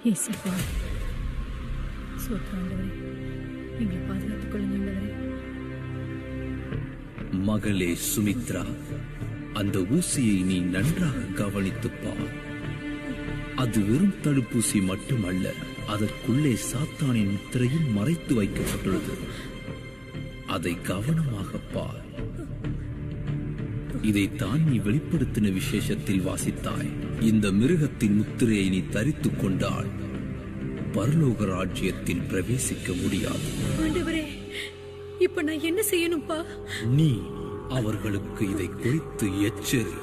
இயேசுப்பா, ஸ்தோத்திரம் ஆண்டவரே, எங்களை பாதுகாத்துக் கொள்ளுங்க ஆண்டவரே. மகளே சுமித்ரா, அந்த ஊசியை நீ நன்றாக கவனித்துப் பார். அது வெறும் தடுப்பூசி மட்டுமல்ல, அதற்குள்ளே சாத்தானின் முத்திரையும் மறைத்து வைக்கப்பட்டுள்ளது. அதை கவனமாக பார். இதைத்தான் நீ வெளிப்படுத்தின விசேஷத்தில் வாசித்தாய். இந்த மிருகத்தின் முத்திரையை நீ தரித்துக் கொண்டால் பரலோக ராஜ்யத்தில் பிரவேசிக்க முடியாது. ஆண்டவரே, இப்ப நான் என்ன செய்யணும்பா? நீ அவர்களுக்கு இதை குறித்து எச்சரி.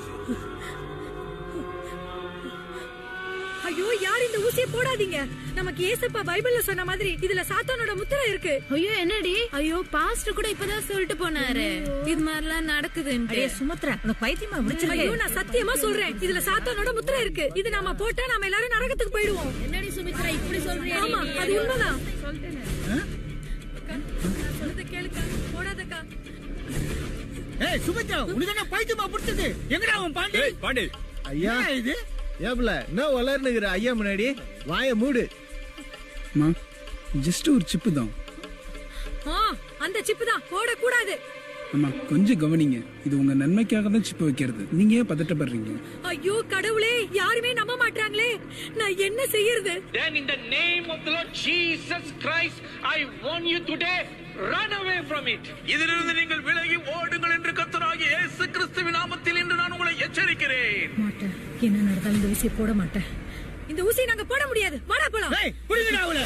ஐயோ, யார் இந்த ஊசியை போடாதீங்க. நமக்கு ஏசப்பா பைபிள்ல சொன்ன மாதிரி இதுல சாத்தானோட முத்திரை இருக்கு. ஐயோ என்னடி? ஐயோ பாஸ்டர் கூட இப்பதான் சொல்லிட்டு போனாரு இது மாதிரிலாம் நடக்குதுன்னு. சுமத்ரா, உனக்கு பைத்தியமா முடிச்சு? ஐயோ, நான் சத்தியமா சொல்றேன், இதுல சாத்தானோட முத்திரை இருக்கு. இது நாம போட்டா நாம எல்லாரும் நரகத்துக்கு போயிடுவோம். என்னடி சுமித்ரா இப்படி சொல்றியா? ஆமா, அது உண்மைதான். சொல்றத கேளுக்கா, போடாதக்கா. ஏய் சுமித்ரா, உனக்கு என்ன பைத்தியமா பிடிச்சது? எங்கடா அவன் பாண்டி? பாண்டி ஐயா இது ஏப்ல என்ன வளர்னுகிற ஐயா முன்னாடி வாய மூடு. ஜஸ்ட் ஒரு சிப்பு தான். அந்த சிப்பு தான் போடக்கூடாது. அம்மா கொஞ்சம் கவனிங்க, இது உங்க நன்மைக்காக தான் சிப்பு வைக்கிறது. நீங்க ஏன் பதட்டப்படுறீங்க? ஐயோ கடவுளே, யாருமே நம்ப மாட்டாங்களே, நான் என்ன செய்யறது? Then in the name of the Lord Jesus Christ, I warn you today, run away from it. இதிலிருந்து நீங்கள் விலகி ஓடுங்கள் என்று கர்த்தராகிய இயேசு கிறிஸ்துவின் நாமத்தில் இன்று நான் உங்களை எச்சரிக்கிறேன். மாட்டேன், என்ன நடந்தாலும் இந்த ஊசியை போட மாட்டேன். இந்த ஊசியை நாங்க போட முடியாது. வாடா போலாம். ஏய் புடிங்கடா அவளை.